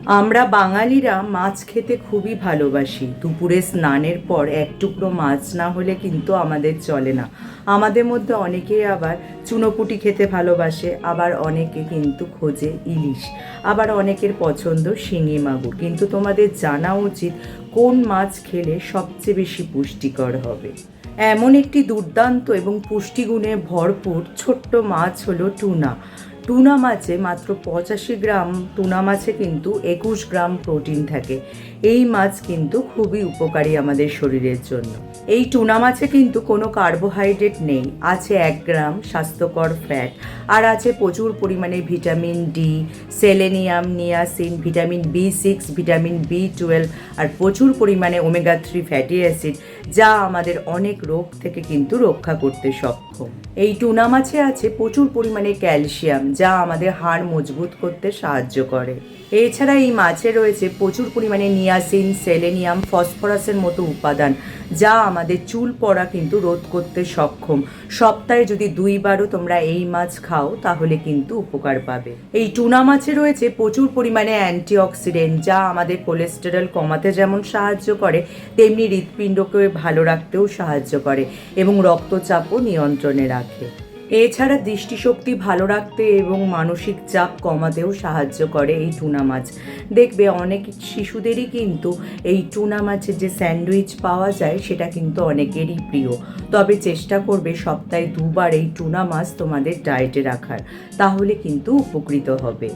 আমরা বাঙালিরা মাছ খেতে খুবই ভালোবাসি। দুপুরে স্নানের পর এক টুকরো মাছ না হলে কিন্তু আমাদের চলে না। আমাদের মধ্যে অনেকেই আবার চুনোপুঁটি খেতে ভালোবাসে, আবার অনেকে কিন্তু খোঁজে ইলিশ, আবার অনেকের পছন্দ শিঙি মাগুর। কিন্তু তোমাদের জানা উচিত কোন মাছ খেলে সবচেয়ে বেশি পুষ্টিকর হবে। এমন একটি দুর্দান্ত এবং পুষ্টিগুণে ভরপুর ছোট্ট মাছ হলো টুনা। টুনা মাছে মাত্র 85 গ্রাম টুনা মাছে কিন্তু 21 গ্রাম প্রোটিন থাকে। এই মাছ কিন্তু খুবই উপকারী আমাদের শরীরের জন্য। এই টুনা মাছে কিন্তু কোনো কার্বোহাইড্রেট নেই, আছে 1 গ্রাম স্বাস্থ্যকর ফ্যাট, আর আছে প্রচুর পরিমাণে vitamin D, selenium, niacin, vitamin বি6, ভিটামিন বি12, আর প্রচুর পরিমাণে ওমেগা 3 ফ্যাটি অ্যাসিড, যা আমাদের অনেক রোগ থেকে কিন্তু রক্ষা করতে সক্ষম। এই টুনা মাছে আছে প্রচুর পরিমাণে ক্যালসিয়াম, যা আমাদের হাড় মজবুত করতে সাহায্য করে। এছাড়া এই মাছে রয়েছে প্রচুর পরিমাণে নিয়াসিন, সেলেনিয়াম, ফসফরাসের মতো উপাদান, যা আমাদের চুল পড়া কিন্তু রোধ করতে সক্ষম। সপ্তাহে যদি 2বারও তোমরা এই মাছ খাও তাহলে কিন্তু উপকার পাবে। এই টুনা মাছে রয়েছে প্রচুর পরিমাণে অ্যান্টিঅক্সিডেন্ট, যা আমাদের কোলেস্টেরল কমাতে যেমন সাহায্য করে, তেমনি হৃৎপিণ্ডকে ভালো রাখতেও সাহায্য করে এবং রক্তচাপও নিয়ন্ত্রণে রাখে। এছাড়া দৃষ্টিশক্তি ভালো রাখতে এবং মানসিক চাপ কমাতেও সাহায্য করে এই টুনা মাছ। দেখবে অনেক শিশুদেরই কিন্তু এই টুনা মাছের যে স্যান্ডউইচ পাওয়া যায় সেটা কিন্তু অনেকেরই প্রিয়। তবে চেষ্টা করবে সপ্তাহে 2বার এই টুনা মাছ তোমাদের ডায়েটে রাখার, তাহলে কিন্তু উপকৃত হবে।